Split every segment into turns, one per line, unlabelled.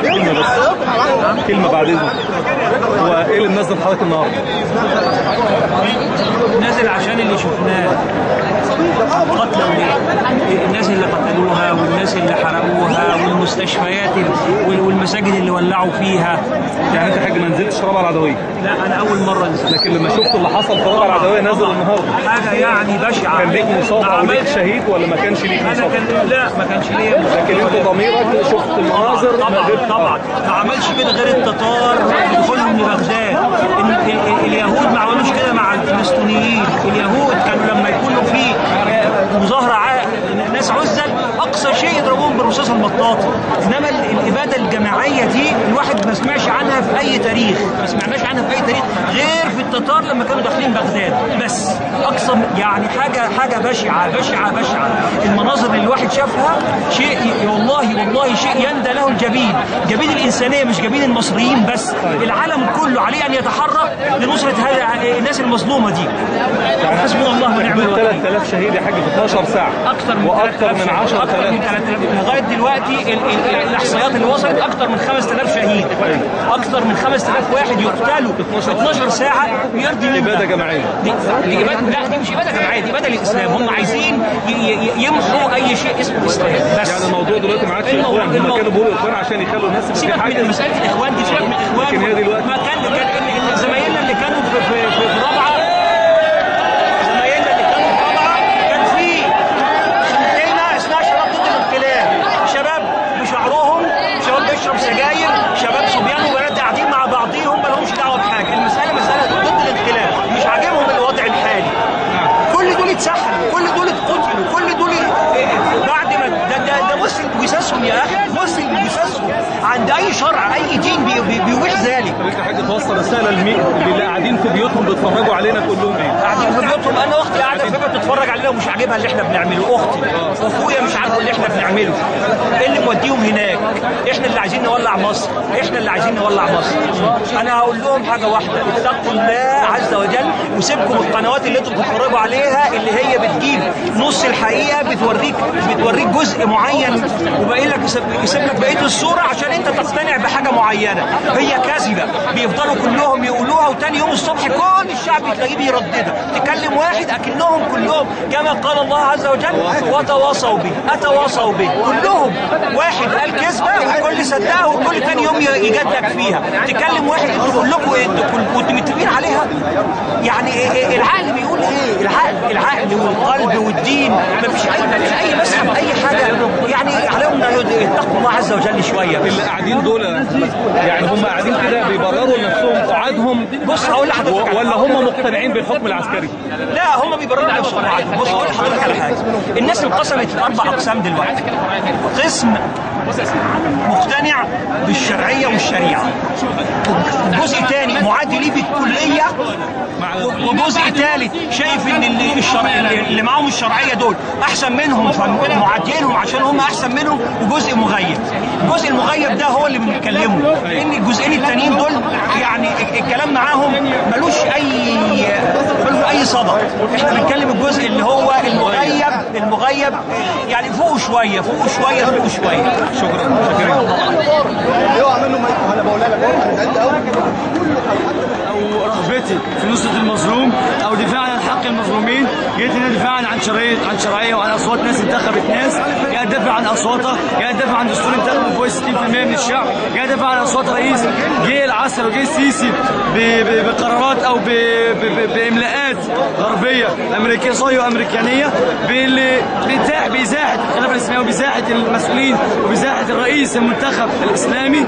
كلمة بس، كلمة بعد إذنك. هو إيه اللي منزل حضرتك النهارده؟
نازل عشان اللي شفناه، قتلوا الناس اللي قتلوها والناس اللي حرقوها والمستشفيات والمساجد اللي ولعوا فيها.
يعني أنت حاج ما نزلتش رابعة العدوية؟
لا أنا أول مرة نزلت.
لكن لما شفت اللي حصل في رابعة العدوية نازل النهارده.
حاجة يعني بشعة.
كان ليك مصاب أو ليك شهيد ولا ما كانش ليك مصاب؟
لا ما كانش ليا مصاب.
لكن أنت ضميرك شفت المناظر
طبعا ما عملش كده غير التتار دخولهم لبغداد. اليهود ما عملوش كده مع الفلسطينيين. اليهود كانوا لما يكونوا في مظاهرة ناس عزل أقصى شيء يضربوهم بالرصاص المطاطي. إنما الإبادة الجماعية دي الواحد ما سمعش عنها في أي تاريخ، ما سمعناش عنها في أي تاريخ غير في التتار لما كانوا داخلين بغداد بس. أقصى يعني حاجة بشعة بشعة بشعة. المناظر اللي الواحد شافها شيء والله شيء يندى له الجبين، جبين الإنسانية مش جبين المصريين بس. العالم كله عليه أن يتحرك لنصرة الناس المظلومة دي. حسبنا الله ونعم الوكيل.
3000 شهيد يا حاج في 12 ساعة.
أكثر من 3000 لغاية دلوقتي الإحصائيات اللي وصلت أكثر من 5000 شهيد. أكثر من 5000 واحد يقتلوا في 12 ساعة ويرضي منها.
إبادة جماعية.
لا دي مش إبادة جماعية، دي إبادة للإسلام. هم عايزين يمحوا أي شيء اسمه الإسلام بس.
يعني الموضوع دلوقتي ما عادش إخوان، هم كانوا بيقولوا إخوان عشان يخلوا الناس
سيبك من مسألة الإخوان دي، سيبك من الإخوان.
لكن هي دلوقتي
ما كان زمايلنا اللي كانوا في رابعة، كان في شنتينا اسمها شباب ضد الانقلاب. شباب بشعرهم، شباب بيشرب سجاير، شباب صبيان وبنات قاعدين مع بعضيهم ما لهمش دعوه بحاجه. المساله مساله ضد الانقلاب، مش عاجبهم الوضع الحالي. كل دول اتسحلوا، كل دول اتقتلوا، كل دول بعد ما ده مسلم جثثهم يا اخي، مسلم جثثهم عند اي شرع اي دين بيوح ذلك.
طب انت حاجه توصل رساله لمين اللي قاعدين في بيوتهم بيتفرجوا علينا كلهم ايه؟
قاعدين في بيوتهم. انا اختي قاعده في بيتها بتتفرج علينا ومش عاجبها اللي احنا بنعمله. اختي واخويا مش عاجبه اللي احنا بنعمله. ايه اللي موديهم هناك؟ احنا اللي عايزين نولع مصر، احنا اللي عايزين نولع مصر. انا هقول لهم حاجه واحده، اتقوا الله عز وجل وسيبكم القنوات اللي انتم بتتفرجوا عليها اللي هي بتجيب نص الحقيقه، بتوريك جزء معين وباقي لك يسيب لك بقيه الصوره عشان انت تقتنع بحاجه معينه. هي كاذبه، بيفضلوا كلهم يقولوها وتاني يوم الصبح كل الشعب تلاقيه بيرددها. تكلم واحد اكنهم كلهم كما قال الله عز وجل وتواصوا به، اتواصوا به. كلهم واحد قال كذبه والكل صدقها والكل تاني يوم يجدك فيها. تكلم واحد انتوا كلكم كنتوا متفقين عليها. يعني العقل بيقول ايه؟ العقل والقلب والدين مفيش اي مذهب اي حاجه يعني عليهم يتقوا الله عز وجل شويه.
اللي قاعدين دول يعني هم قاعدين كده بيبرروا لنفسهم قعادهم.
بص هقول لحضرتك
ولا هم مقتنعين بالحكم العسكري؟
لا هم بيبرروا لنفسهم قعادهم. بص هقول لحضرتك على حاجه، الناس انقسمت لاربع اقسام دلوقتي. قسم مقتنع بالشرعيه والشريعه، جزء ثاني معادي ليه بالكليه، وجزء ثالث شايف ان اللي معاهم الشرعيه دول احسن منهم فمعادينهم عشان هم احسن منهم، وجزء مغيب. الجزء المغيب ده هو اللي بنتكلمه، لان الجزئين التانيين دول يعني الكلام معاهم ملوش اي صدى. احنا بنتكلم الجزء اللي هو المغيب يعني فوق شويه.
شكرا.
او رغبتي في نصرة المظلوم او دفاعا عن حق المظلومين، جيت هنا دفاعا عن شرعيه وعن اصوات ناس انتخبت ناس، جاي ادافع عن اصواتها، جاي ادافع عن دستور انتخبوا فوق 60% من الشعب، جاي ادافع عن اصوات رئيس جه العسل وجه السيسي بقرارات او باملاءات غربيه امريكيه صهيونيه امريكانيه بإزاحة الخلافه الاسلاميه وبإزاحة المسؤولين وبإزاحة الرئيس المنتخب الاسلامي.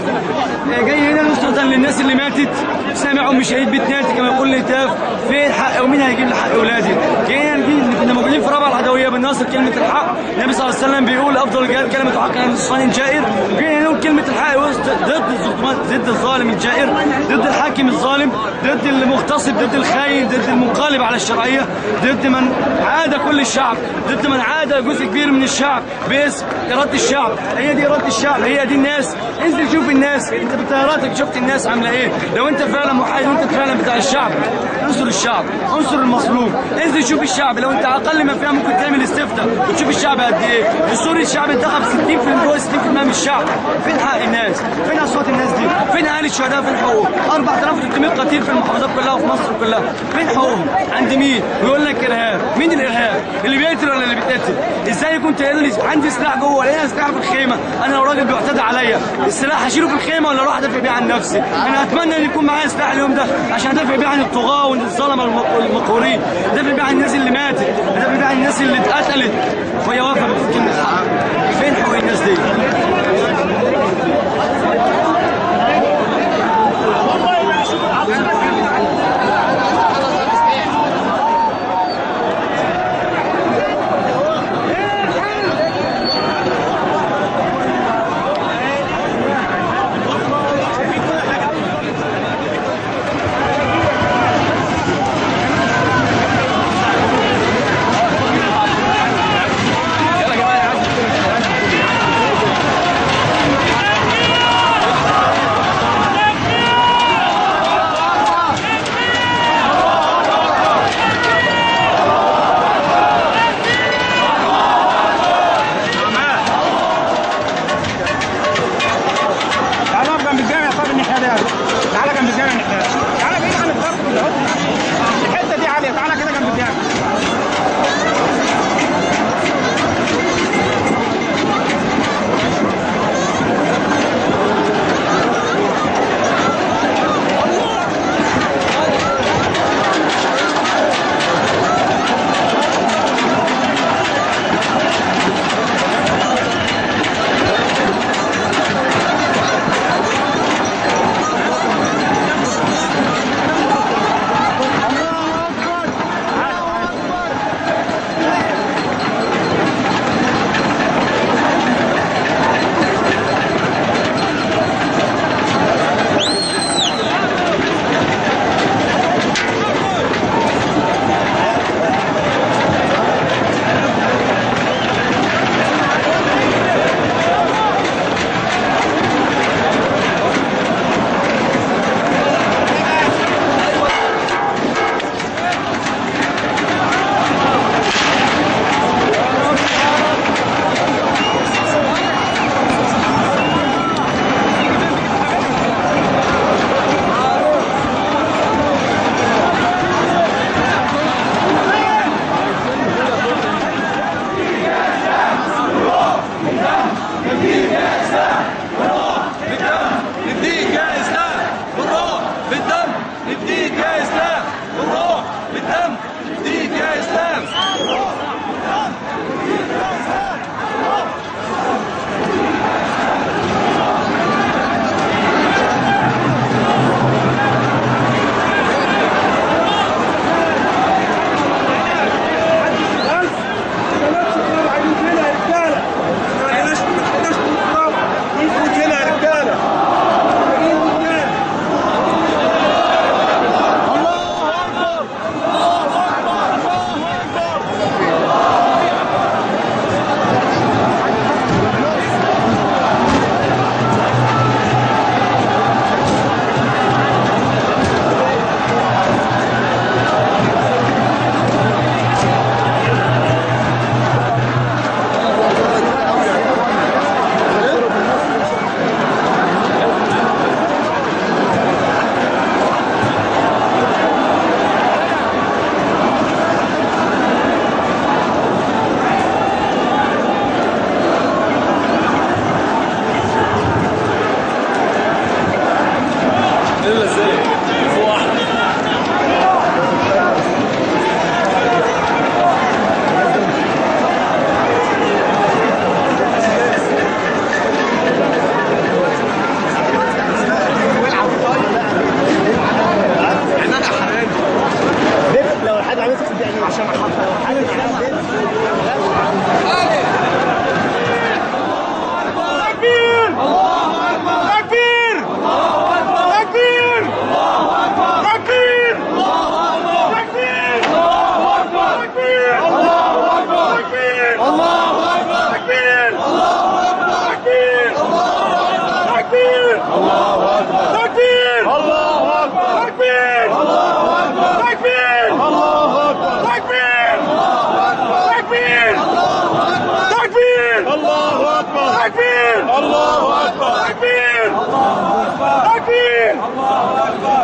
جاي هنا نصرة للناس اللي ماتت، سامعهم مش شهيد بتناتي كما يقول الهتاف، فين الحق ومين هيجيب لي حق اولادي؟ جايين كنا موجودين في رابعه العدويه بنناصر كلمه الحق. النبي صلى الله عليه وسلم بيقول افضل الجهاد كلمه حق عن الصان جائر، جايين نقول كلمه الحق وسط ضد الظالم الجائر، ضد الحاكم الظالم، ضد المغتصب، ضد الخاين، ضد المنقلب على الشرعيه، ضد من عاد كل الشعب، ضد من عاد جزء كبير من الشعب باسم اراده الشعب. هي دي اراده الشعب، هي دي الناس. انزل شوف الناس، انت بطياراتك شفت الناس عامله ايه. لو انت فعلا محايد وانت فعلا بتاع الشعب، انصر الشعب، انصر المظلوم. انزل شوف الشعب، لو انت اقل ما فيها ممكن تعمل استفتاء وتشوف الشعب قد ايه. في سوريا الشعب انتخب 60% من الشعب. فين حق الناس؟ فين اصوات الناس دي؟ فين اهالي الشهداء؟ فين حقوقهم؟ 4300 قتيل في المحافظات كلها وفي مصر كلها، فين حقوقهم؟ عند مين؟ ويقول لك ارهاب. مين الارهاب؟ اللي بيقتل ولا اللي بيتقتل؟ ازاي كنت قايل لي عندي سلاح جوه، لقينا سلاح في الخيمه، انا لو راجل بيعتدى عليا السلاح هشيله في الخيمه ولا اروح ادافع بيه عن نفسي؟ انا اتمنى ان يكون معايا سلاح اليوم ده عشان ادافع بيه عن الطغاه والظلمه والمقهورين، ادافع بيه عن الناس اللي ماتت، ادافع بيه عن الناس اللي اتقتلت وهي واقفه بتقول كلمه حق. فين حقوق الناس دي؟
الله أكبر تكبير الله أكبر تكبير الله أكبر تكبير الله أكبر تكبير تكبير الله أكبر تكبير الله أكبر تكبير تكبير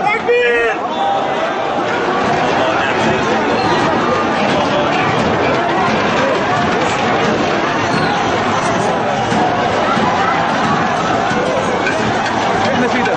تكبير احنا في ده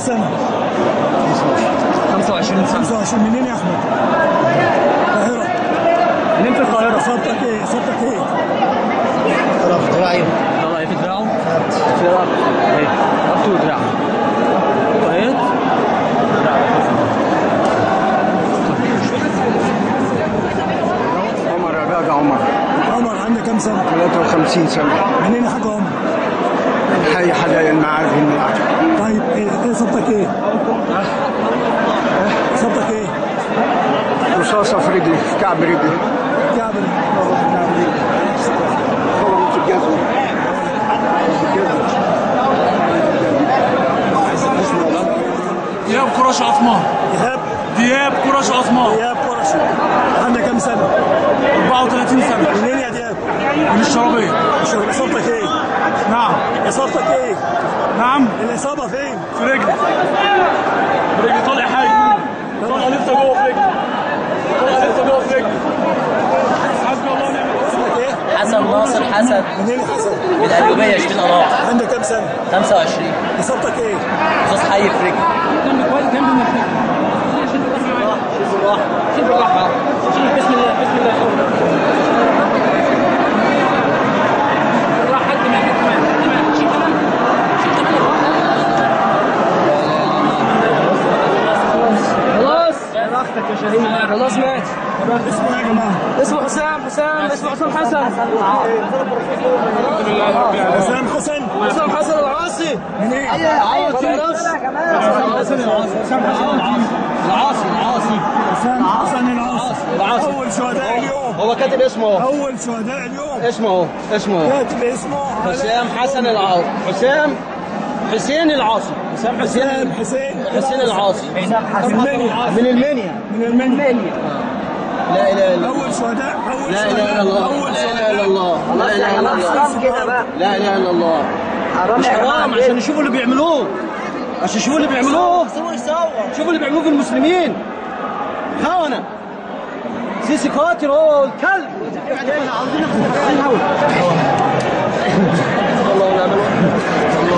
سنة
25 سنة
25. منين يا أحمد؟ القاهرة.
منين في القاهرة؟
صوتك إيه؟
طرف 50 سنة.
منين يا حاج عمر؟
حي حدايا المعاد هنا.
طيب ايه اصابتك ايه؟ اصابتك ايه؟
رصاصة في رجلي، في كعب رجلي.
كعب
خبطت الجزمة.
دياب قرش عثمان. دياب قرش عثمان.
دياب قرش. عندك كام سنة؟
34 سنة.
منين يا دياب؟
من الشرابية.
اصابتك ايه؟
نعم.
اصابتك ايه؟
نعم.
الاصابة فين؟
في رجلي. رجلي طالع حي. طالع لسه جوه في رجلي. طالع لسه جوه في رجلي. حسبي الله ونعم الوكيل.
حسن ناصر حسن.
منين يا حسن؟
من القليوبية 20 قراط.
عندك كام سنة؟
25.
اصابتك ايه؟
رصاص حي في رجلي. بسم الله بسم الله. خلاص راحتك يا شهيد. خلاص مات.
اسمه يا جماعة؟
اسمه حسام اسمه حسام حسن.
حسام حسن.
حسام حسن العاصي.
منين؟
حسام حسن العاصي.
حسام حسن
العاصي
حسام حسن العاصي. أول شهداء اليوم.
هو كاتب اسمه.
أول شهداء اليوم.
اسمه
كاتب اسمه
حسام حسن العاصي. حسين العاصي. حسين العاصي. من المنيا. لا اله الا الله.
أول شهداء.
لا اله الا الله. لا اله الا الله. لا اله الا الله. لا اله الا الله. مش حرام عشان يشوفوا اللي بيعملوه. شوفوا اللي بيعملوه في المسلمين. خونه. سيسي قاتل هو الكلب. الله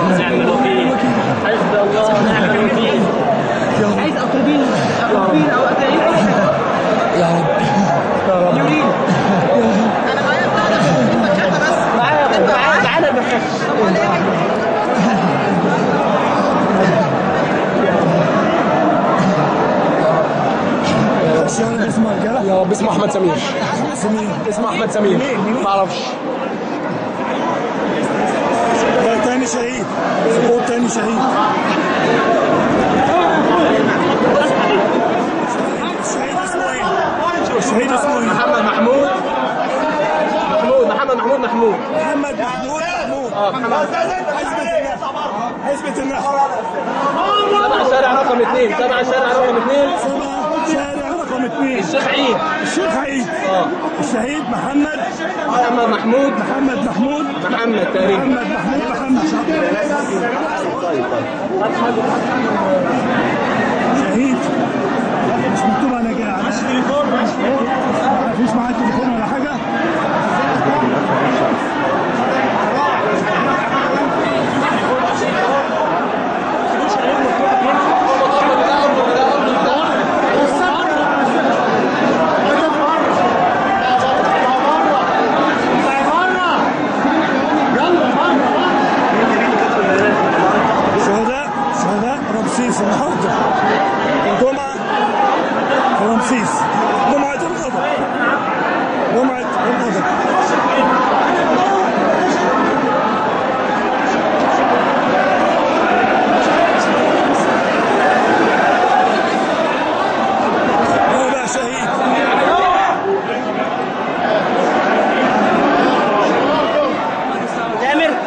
ونعم الوكيل. حسبي الله ونعم الوكيل. عايز اقربين او اتايين يا رب يورين. انا معايا بس معانا المخش.
يا رب اسمه احمد سمير. اسمه احمد سمير. ما اعرفش.
تاني شهيد. سقوط تاني شهيد. الشهيد اسمه ايه؟
محمد محمود. محمود.
حزبة النحو.
تبع شارع رقم 2.
الشيخ عيد. الشهيد محمد
محمود.
محمد تقريبا. محمد شهيد. مش مكتوب على كده. مفيش معاه تليفون ولا حاجة. شهداء رمسيس النهارده. الجمعة رمسيس. جمعة الغضب. هو بقى شهيد.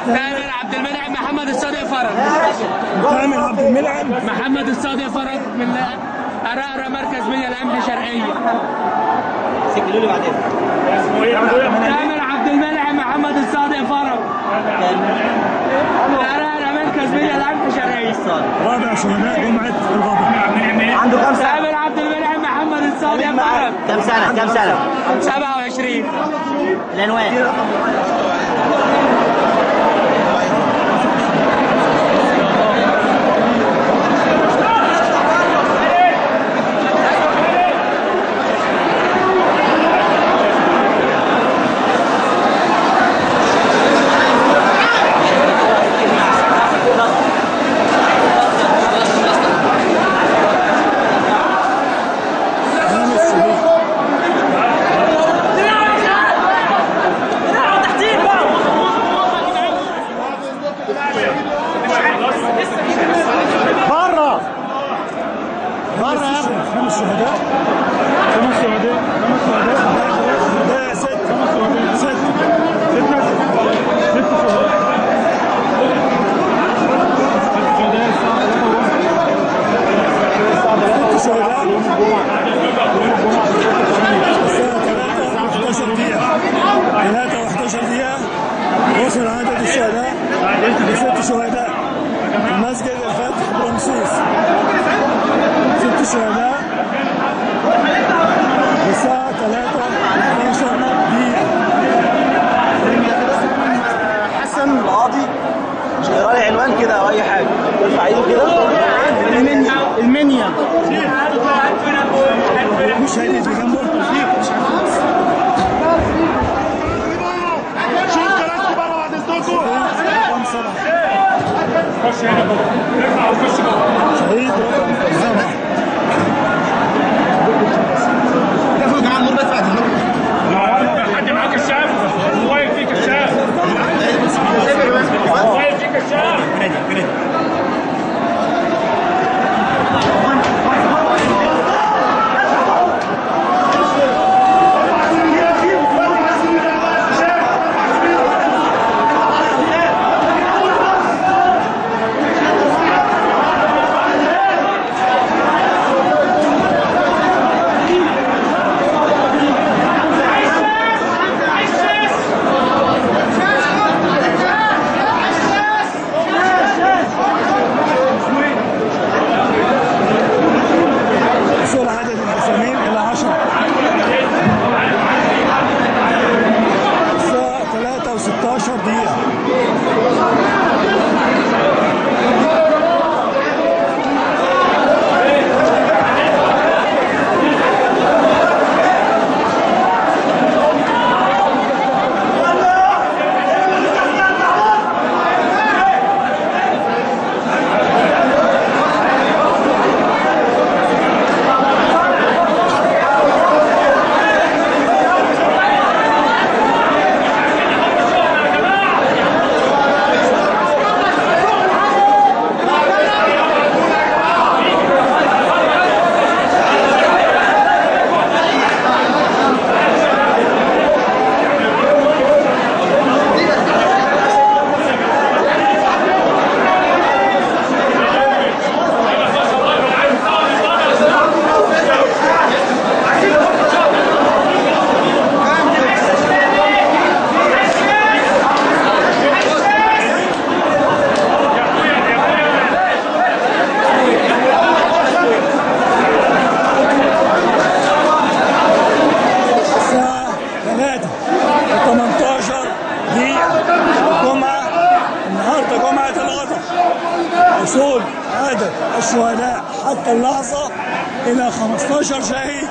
تامر عبد المنعم محمد الصادق فرج.
تامر عبد المنعم
محمد الصادق فرج من أرقرة مركز مية الأمن شرقية.
سجلوا لي بعدين.
تامر عبد المنعم محمد الصادق فرج. أرقرة مركز مية الأمن شرقية.
رابع شهداء جمعة الغضب.
عنده كام سنة؟
تامر عبد المنعم محمد الصادق فرج.
كام سنة؟
27.
العنوان.
تحتيك بقى.
خمس شهداء وصل عدد الشهداء ل6 شهداء في مسجد الفتح برمسيس. 6 شهداء الساعة 3:12 دقيقة.
حسن القاضي مش هيقرا لي عنوان كده او اي حاجه، ارفع ايده كده. المنيا
مش هيدي اللي جنبه.
خش هنا ارفع وخش جوه.
شهيد رقم 7.
تاخدوا كمان نور بس بعد
حد معاه كشاف؟ موبايل فيه كشاف. موبايل فيه كشاف.
وصول عدد الشهداء حتى اللحظة إلى 15 شهيد.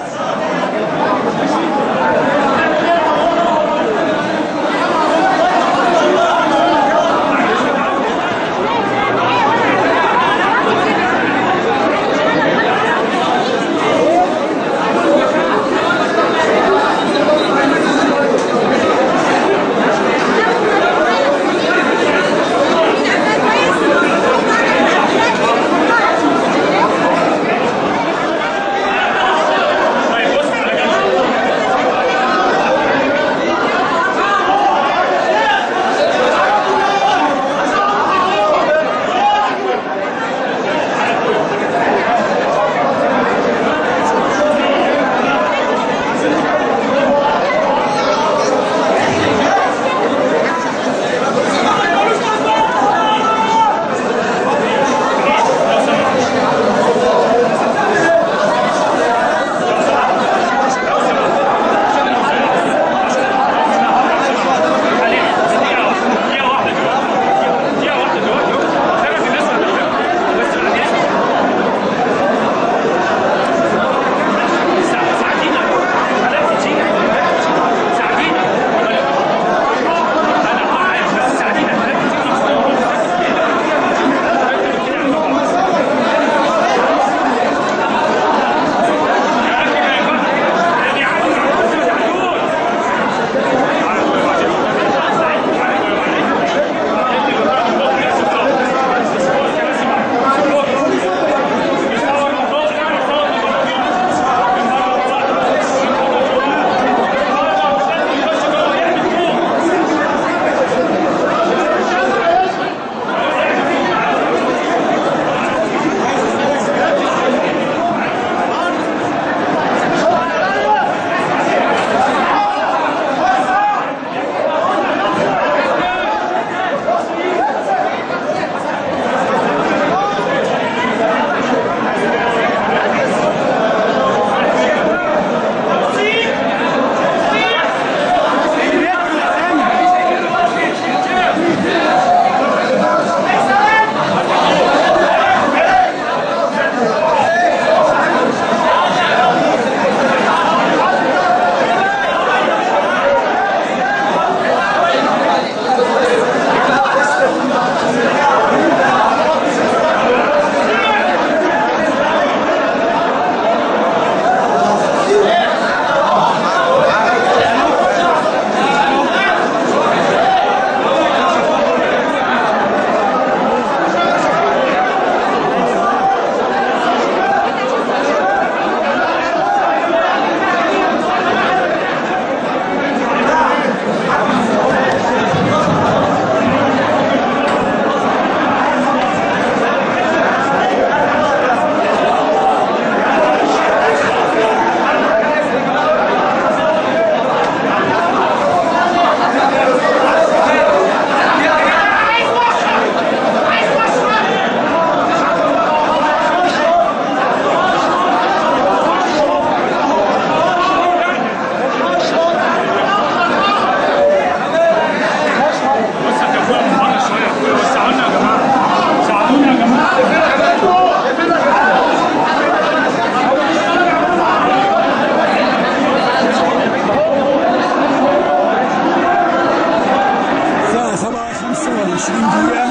20 دقيقة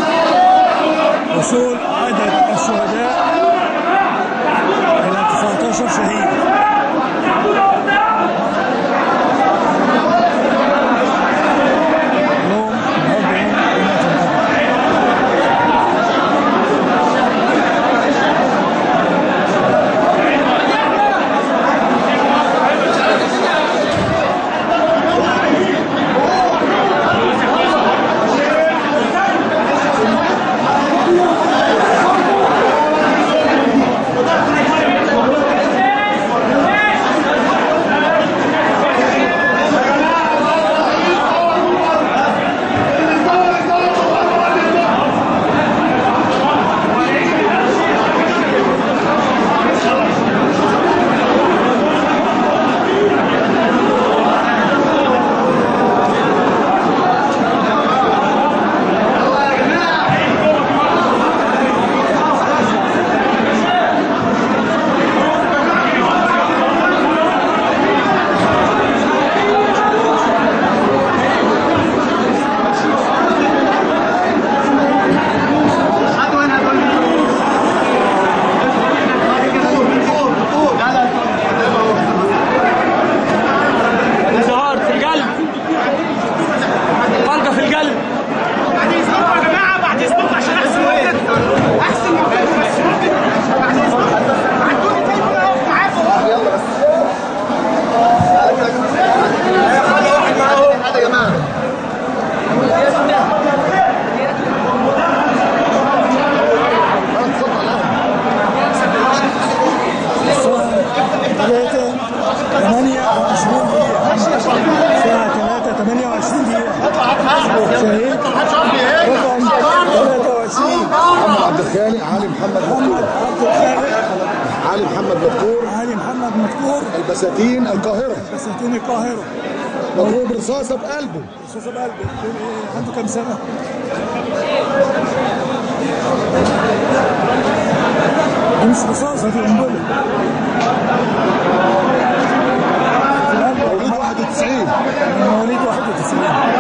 وصول عدد الشهداء إلى 19 شهيد.
البساتين القاهرة.
البساتين القاهرة.
مضروب رصاصة بقلبه.
رصاصة بقلبه. عنده كام سنة؟ دي مش رصاصة، دي قنبلة.
مواليد 91.
مواليد 91.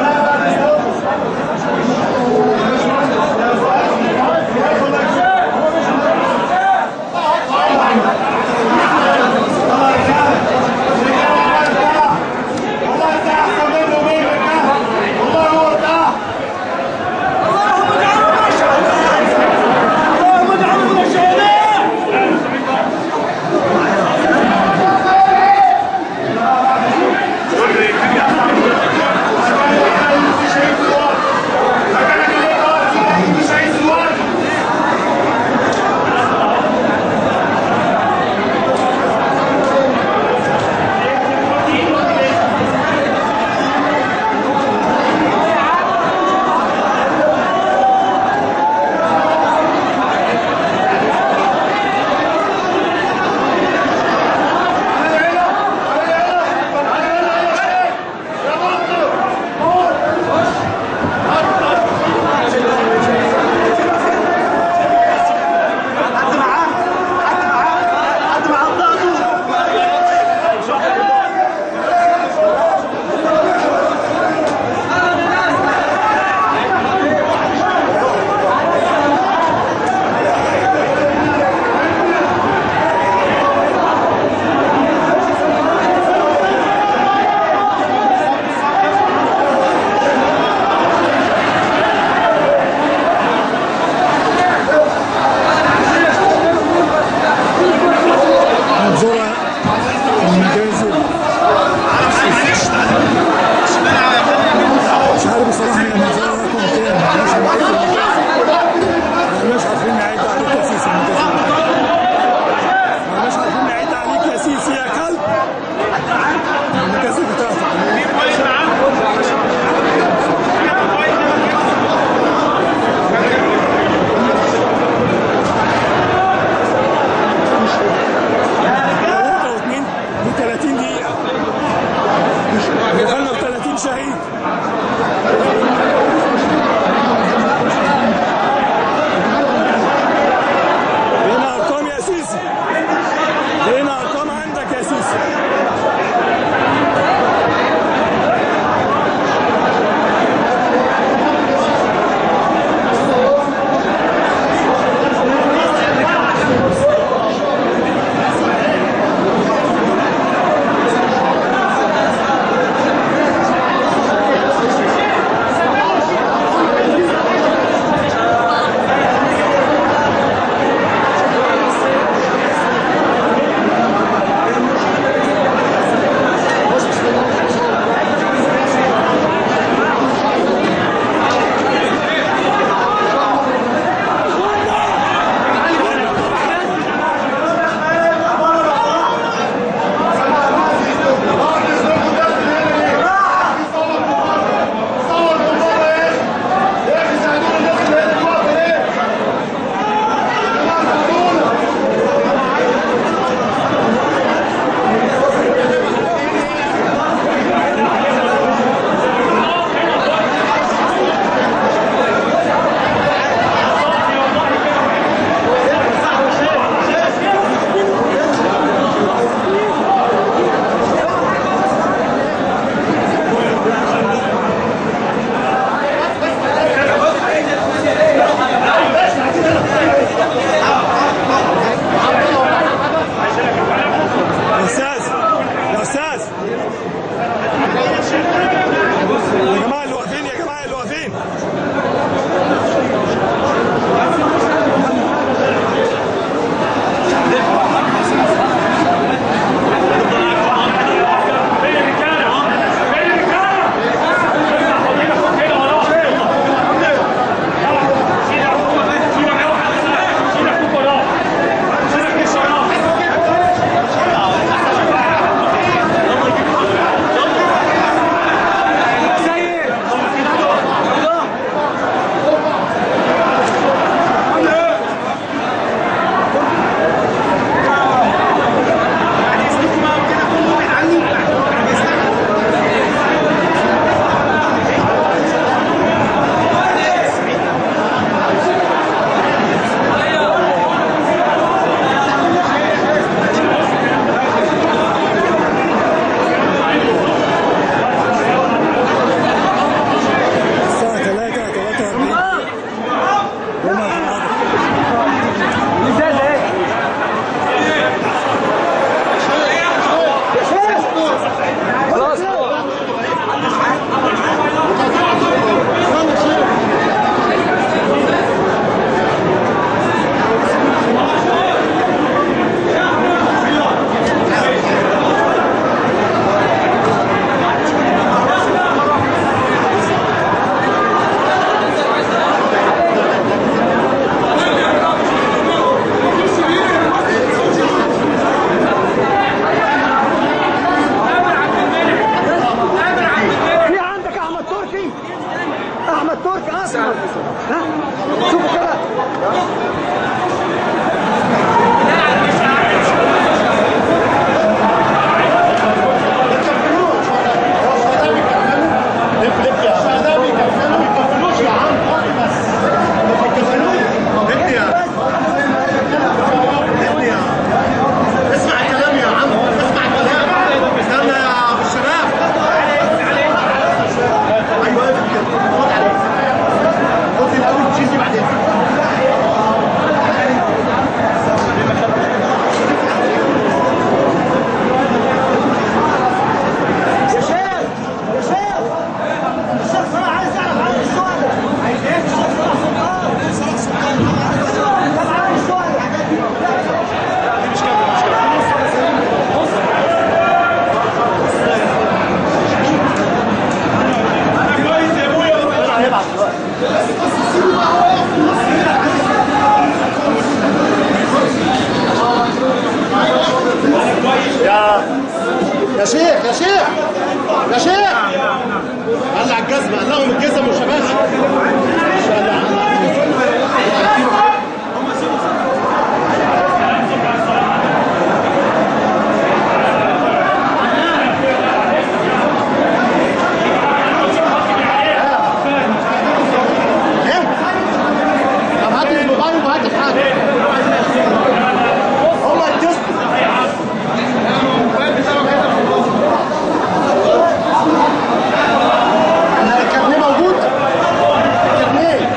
شوفوا كده.
يا شيخ يا شيخ يا شيخ قلع الجزمة قلعهم الجزم والشباشب طب هات الموبايل وهات الحاجة هم يتصلوا الكارنيه موجود؟ الكارنيه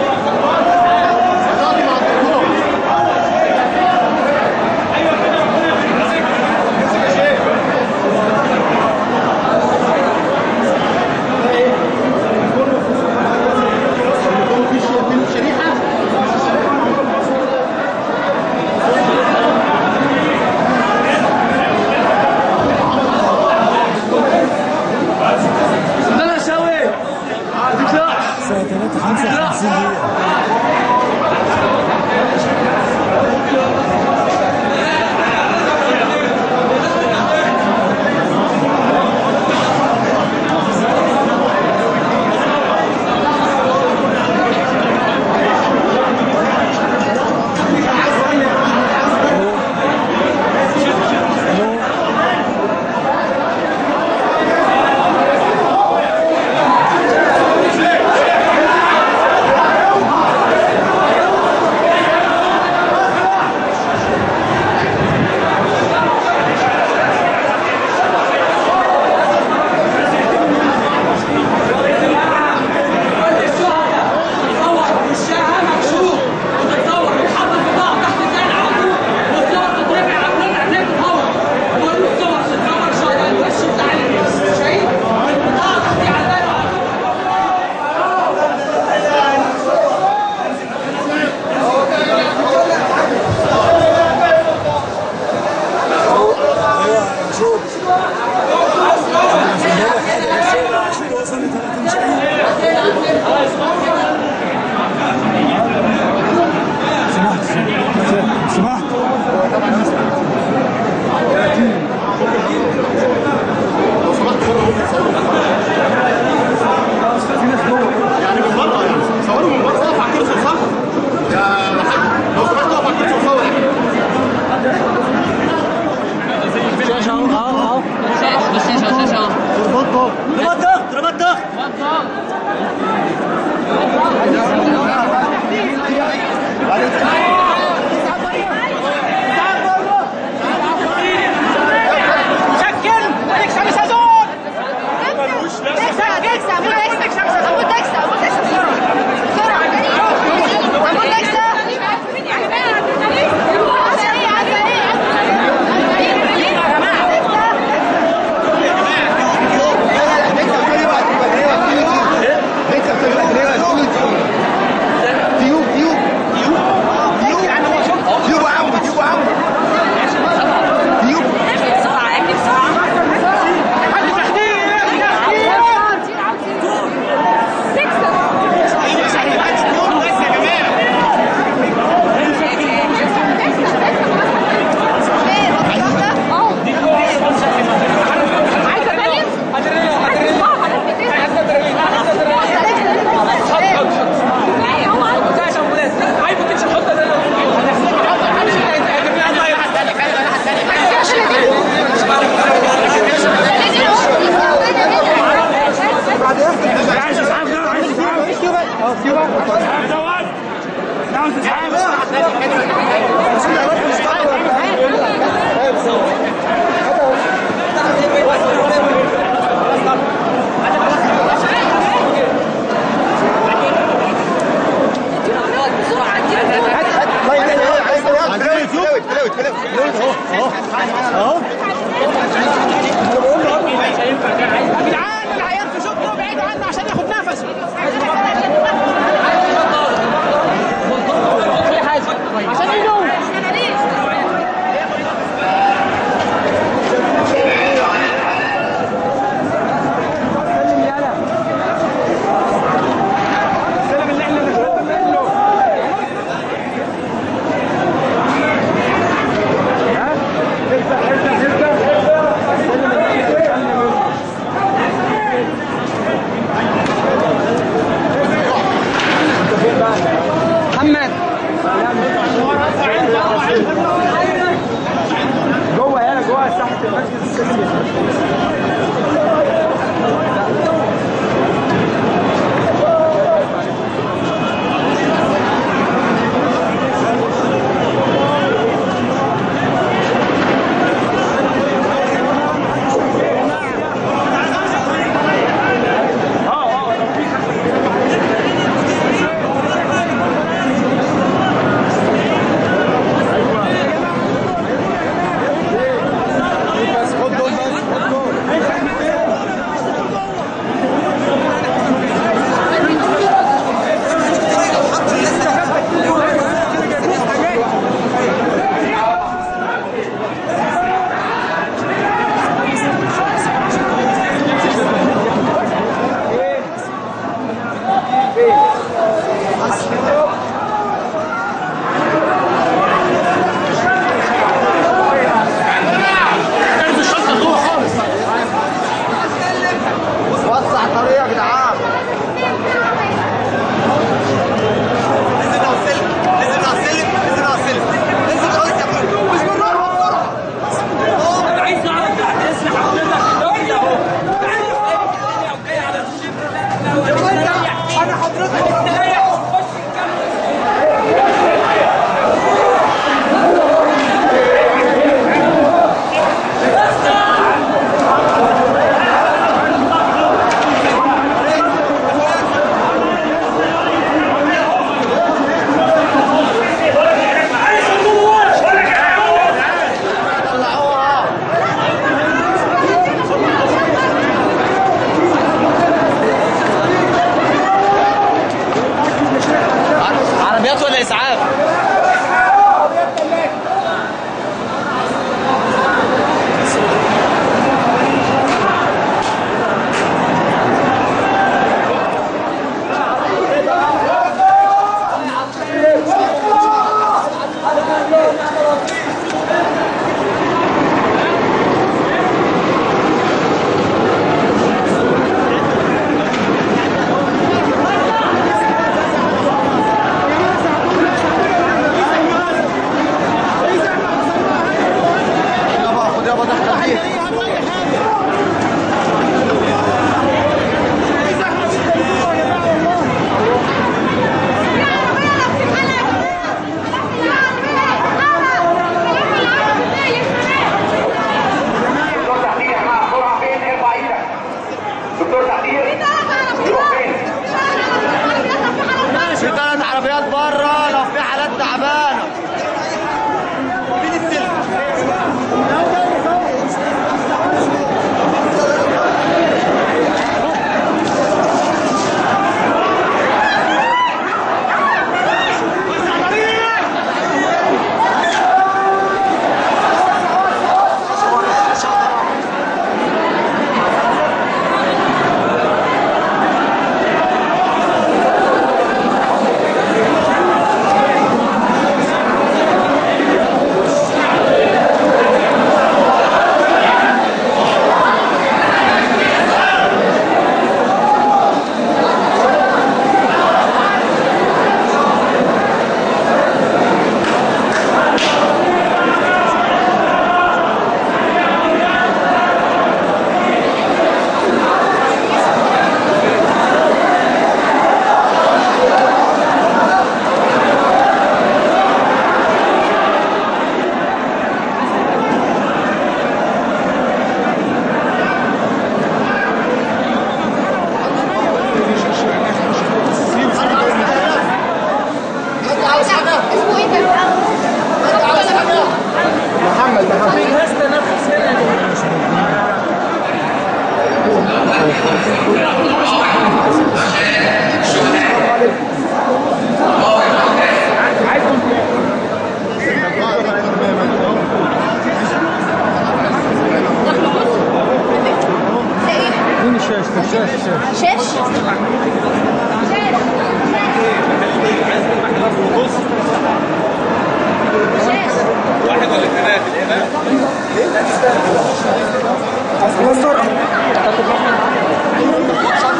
اهو
يا جدعان العيال في شطه بعيدوا عنه عشان ياخد نفسه. عشان يجوا محمد جوه هنا جوه ساحه المسجد السياسي.
عربيات ولا اسعاف؟ في 3 عربيات بره لو في حالات تعبانه.
اسمه ايه ده؟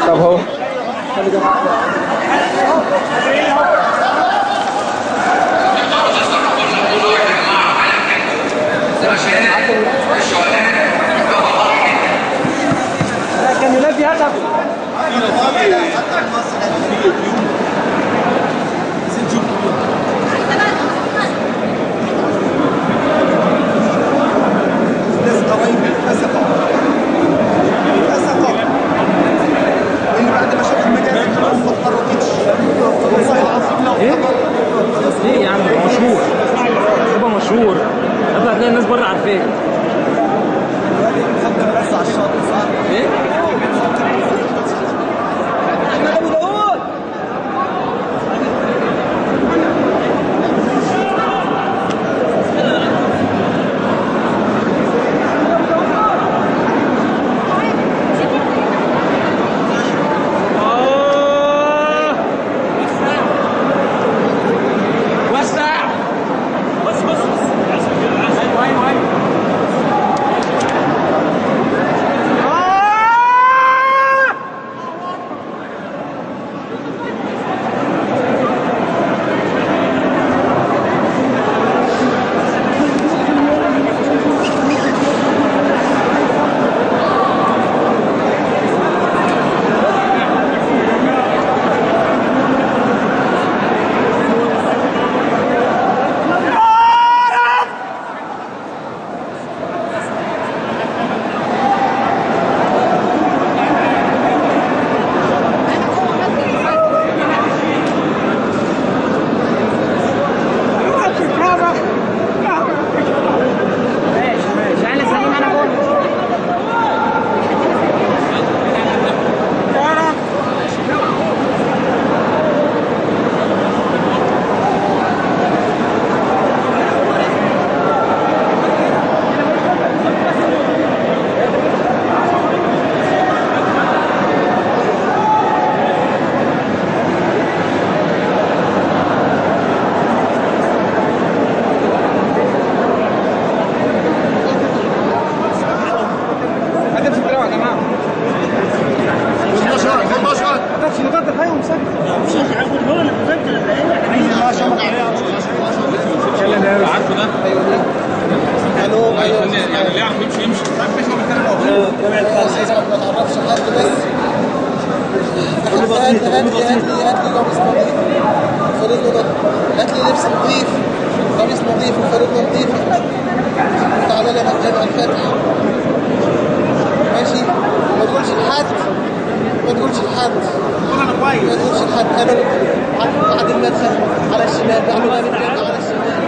طب هو
كان ينادي هدف.
ليه يا عم مشهور يبقى مشهور قبل هتلاقي الناس بره عارفاه ايه؟
هات لي لبس نظيف، قميص نظيف وخريطة نظيفة. تعالى لي هالجامع الفاتحة. ماشي؟ ما تقولش لحد ما تقولش لحد أنا بعد المدخل على الشمال، بعد باب الجنة على الشمال.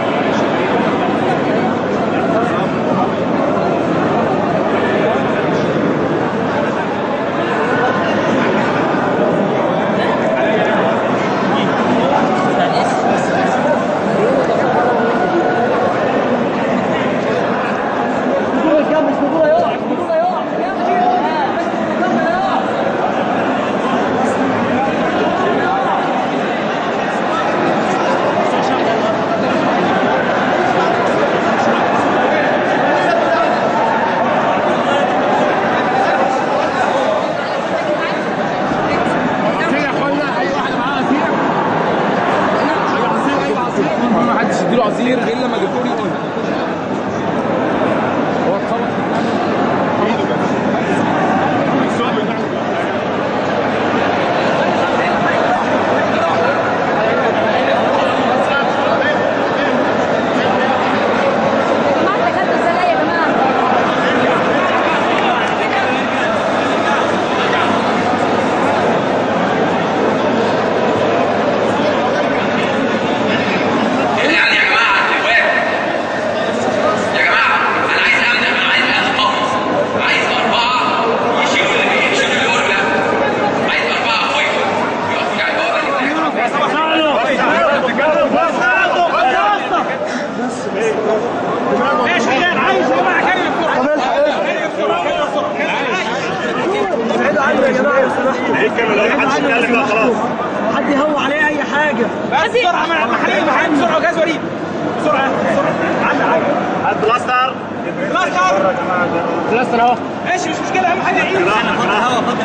اديله عصير غير لما جبتوا لي يقول هو اتخبط
ايه الكاميرا ده؟ محدش يتكلم بقى خلاص.
حد يهوى عليه اي حاجه. بس بسرعه محل بسرعه جاز وليد بسرعه علق
هات بلاستر
اهو. ماشي مش مشكله، اهم حاجه ايه؟ الهوا فضل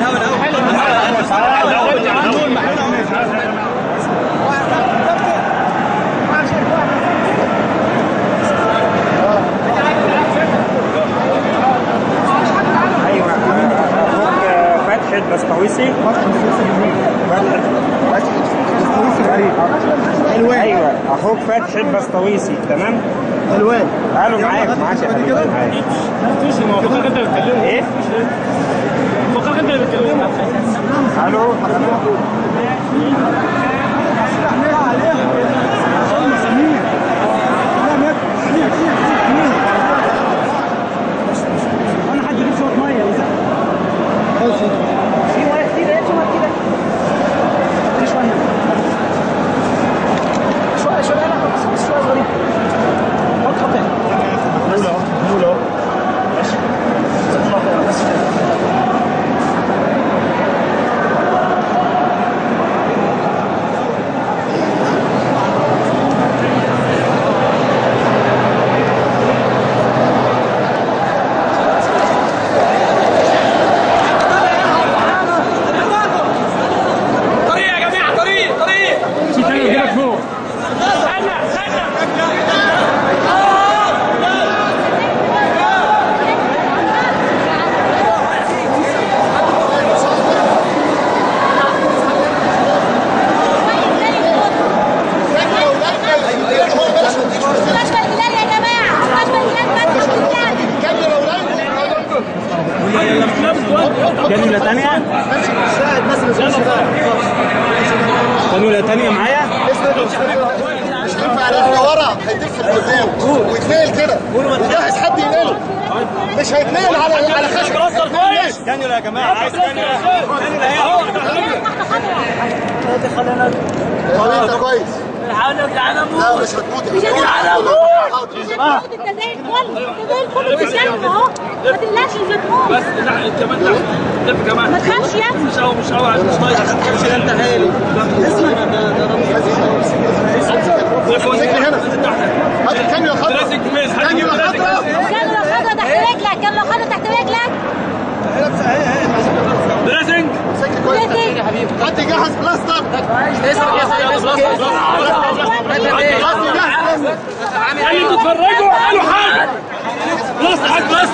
الهوا الاول.
فتحي البسطويسي.
حلوان.
ايوه اخوك فتحي البسطويسي. تمام.
حلوان.
تعالوا معاك يا حبيبي.
فكك انت بتكلمه.
ايه؟
فكك انت اللي بتكلمه.
الو.
انا حد يجيب شويه ميه في ميه كتير. ايه شويه كده شويه لا بس شويه صغيره. حط
مولا
كانولة تانية؟ كانولة تانية معايا؟
مش هينفع رجل ورا، هيتف لقدام ويتنقل كده وجهز حد ينقله. مش هيتنقل على خشب.
كويس.
كانولة يا جماعة. عايز كانولة.
انت كويس. لا مش هتموت.
مش هتموت. انت زي الفل. انت زي الفل بتتكلم اهو. ما تقلقش مش هتموت.
بس كمان لف كمان.
ما تخافش يا ابني.
مش قوي عشان مش طايق.
مش انت هالي. اسمع
امسكني هنا. هات الكاميرا خضراء. كاميرا خضراء.
كاميرا خضراء تحت رجلك. كاميرا خضراء تحت رجلك.
دريسنج.
امسكني كويس يا حبيبي. حد يجهز بلاستر.
يعني تتفرجوا قالوا حاجه. خلاص حاج بس.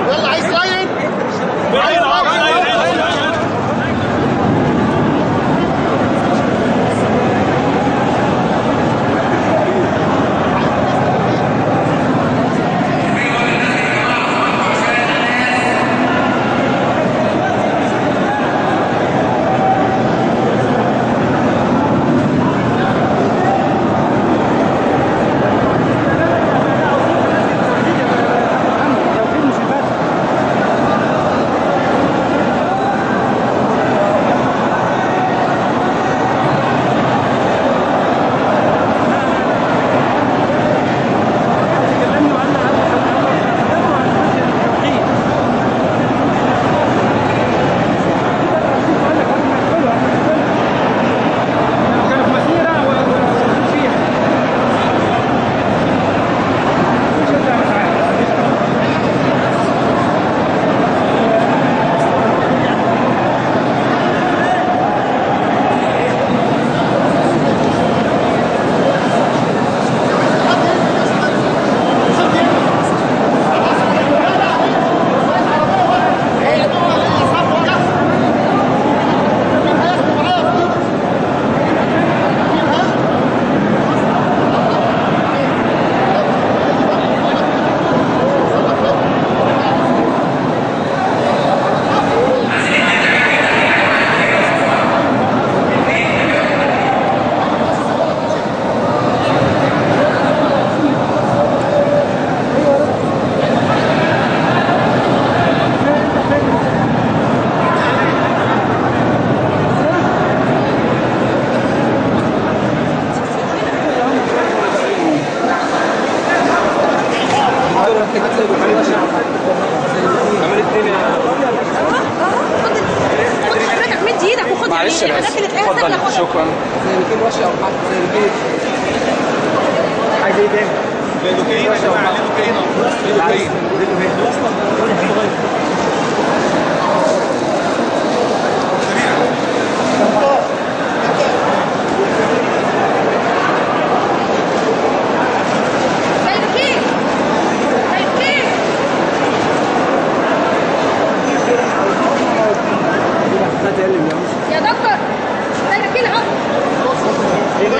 يلا عايز رايد.
انا اسف اتفضل
شكرا. زي نكيل رشا او حد زي نكيل. عايز ايه تاني؟ زي نكيل يا جماعه. ليه
يا دكتور زي كده اهو.
ايه ده؟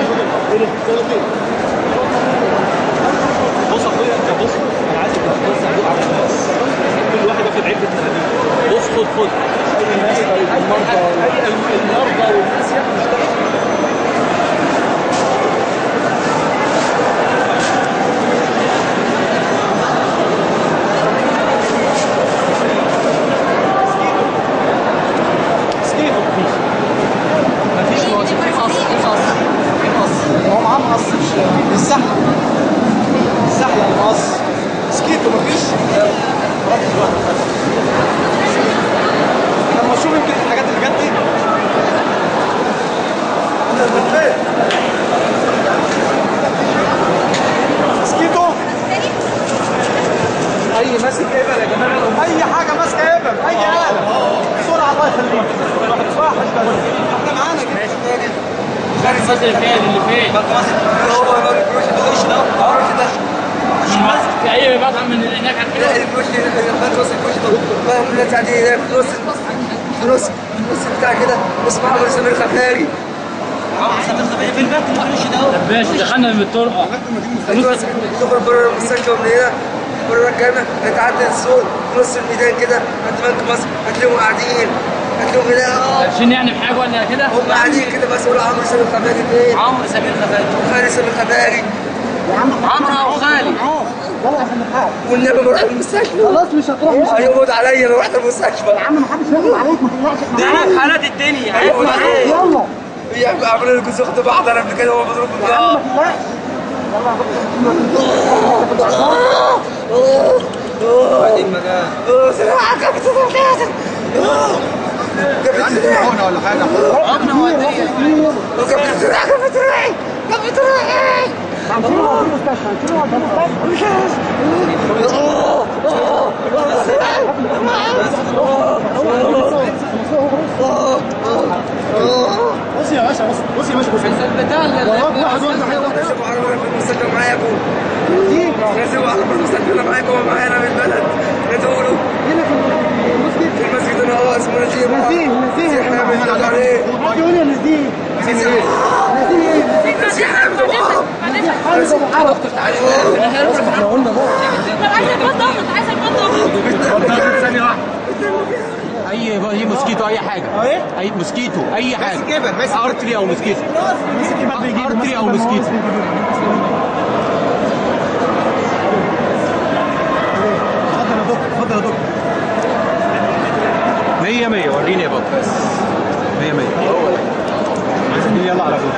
بص يا اخويا انت بص انا عايزك توزع دول على الناس كل واحد ياخد علبه مناديل. بص خد المرضى والناس ياخدوا.
هو معاه مقص السحلة المقص سكيتو مفيش. لما اشوف يمكن الحاجات اللي جت دي سكيتو اي ماسك ابر يا جماعه. اي حاجه ماسكه ابر اي آلة بسرعه الله يخليك. واحد احنا معانا كده
فارس مصر اللي فين
هو الفروش ده مش ماسك
في اي مطعم من اللي هناك كده.
لا الفروش فارس الفروش ده ما الناس عادي فلوس بتاع كده اسمه عمرو سمير خفاجي. في البيت الفروش ده
طب ماشي دخلنا من الطرقه
تخرج بره المستشفى من هنا بره الجامع هتعدي السوق في نص الميدان كده عند بنك مصر هتلاقيهم قاعدين هتلاقيهم هنا
لابسين يعني بحاجه ولا كده؟
هم قاعدين كده بس يقولوا عمرو سمير خفاجي فين؟
عمرو سمير خفاجي
خالد سمير خفاجي
عمرو او خالد
والنبي بروح المستشفى.
خلاص مش هتروح.
هيقبض عليا لو رحت المستشفى.
يا عم محدش يقبض عليك ما تقلقش.
دي حالات الدنيا
هيقبض عليا.
يلا
يا عملوا لي جوز اخت بعض انا قبل كده وهو مضروب بالنار. بعدين مكان سرعة كابت سرعة كابت سرعة ولا حاجة عمنا مودية كابت سرعة كابت سرعة كابت سرعة
هنشيله في المستشفى هنشيله في
بص يا باشا بص يا باشا وراك واحد
في المستشفى معايا ابو لازم واحد في المستشفى معايا جوه معايا انا من البلد ندوره
هنا
في المسجد انا اسمه نزيه حامد عليه
يقول يا نزيه
نزيه حامد ابو عرب
حامد ابو عرب.
احنا قلنا بقى عايز اتفضل
ثانيه واحده. اي موسكيتو اي حاجه اي موسكيتو اي حاجه ارتري او موسكيتو ارتري او موسكيتو.
اتفضل يا دكتور
100 وريني يا بابا 100 عايزين يلا على طول.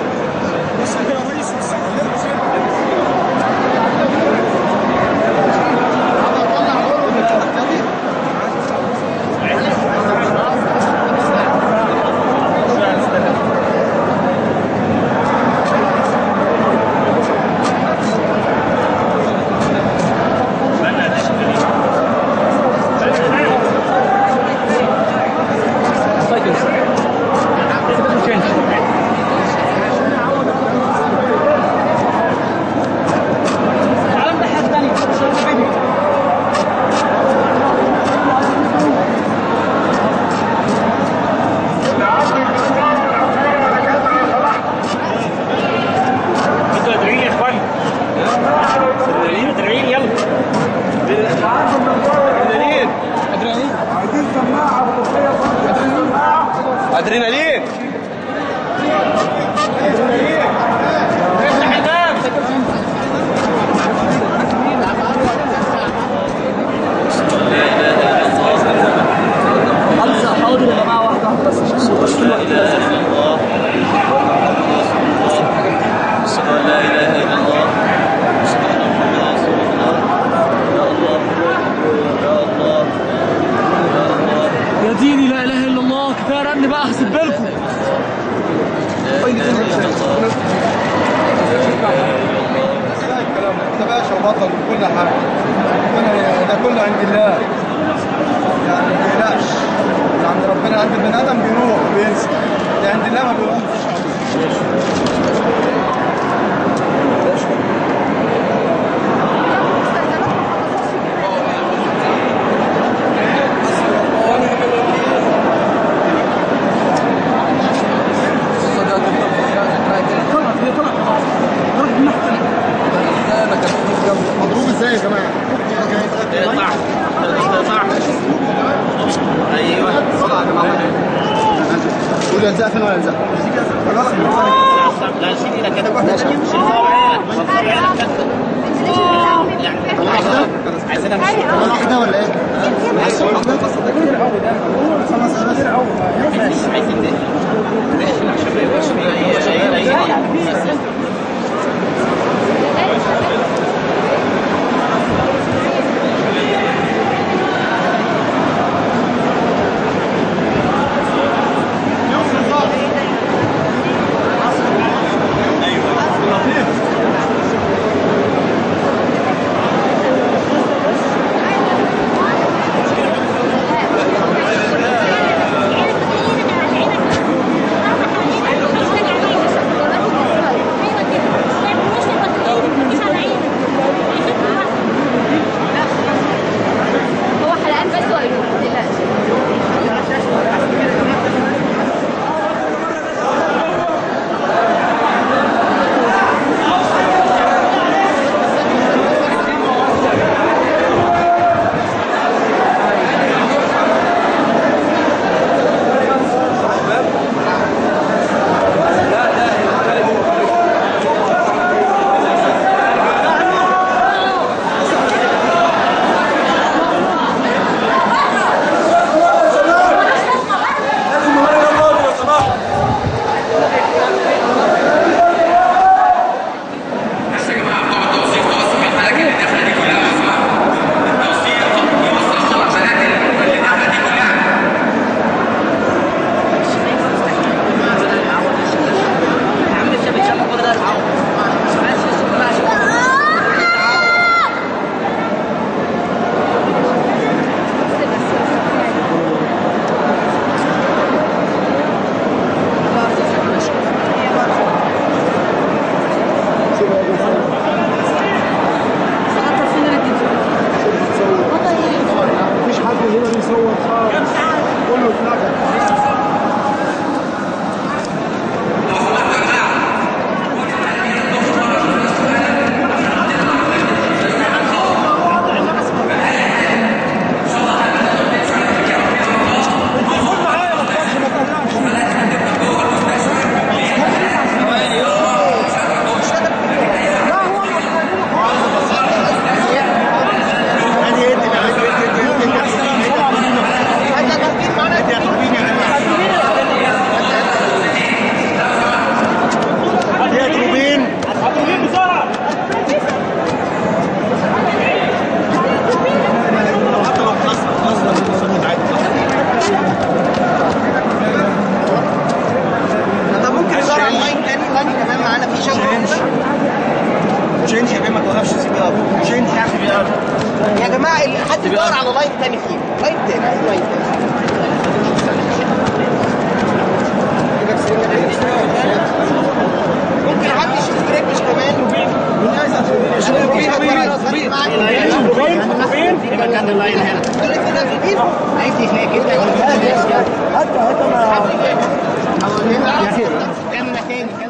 وبطل وكل حاجه. ده كله عند الله يعني، ما تقلقش. عند ربنا، عند البني ادم بيروح وبينسى، ده عند الله ما بيروحش. مضروب ازاي يا جماعه؟ ايوه طلع يا جماعه. قول يلزق فين ولا يلزق؟
لا شيل ايدك كده. عايزينها مش
واحده ولا ايه؟
عايزين عشان ما يبقاش تشينج يا بيه، ما توقفش سي بي ار. تشينج يعني سي بي ار يا جماعه. حد يدور على لاين تاني فيه، لاين تاني، لاين تاني. ممكن حد يشوف بريكش كمان. يبقى كان اللاين هنا. عايز هناك كده. حتى ما كان تاني.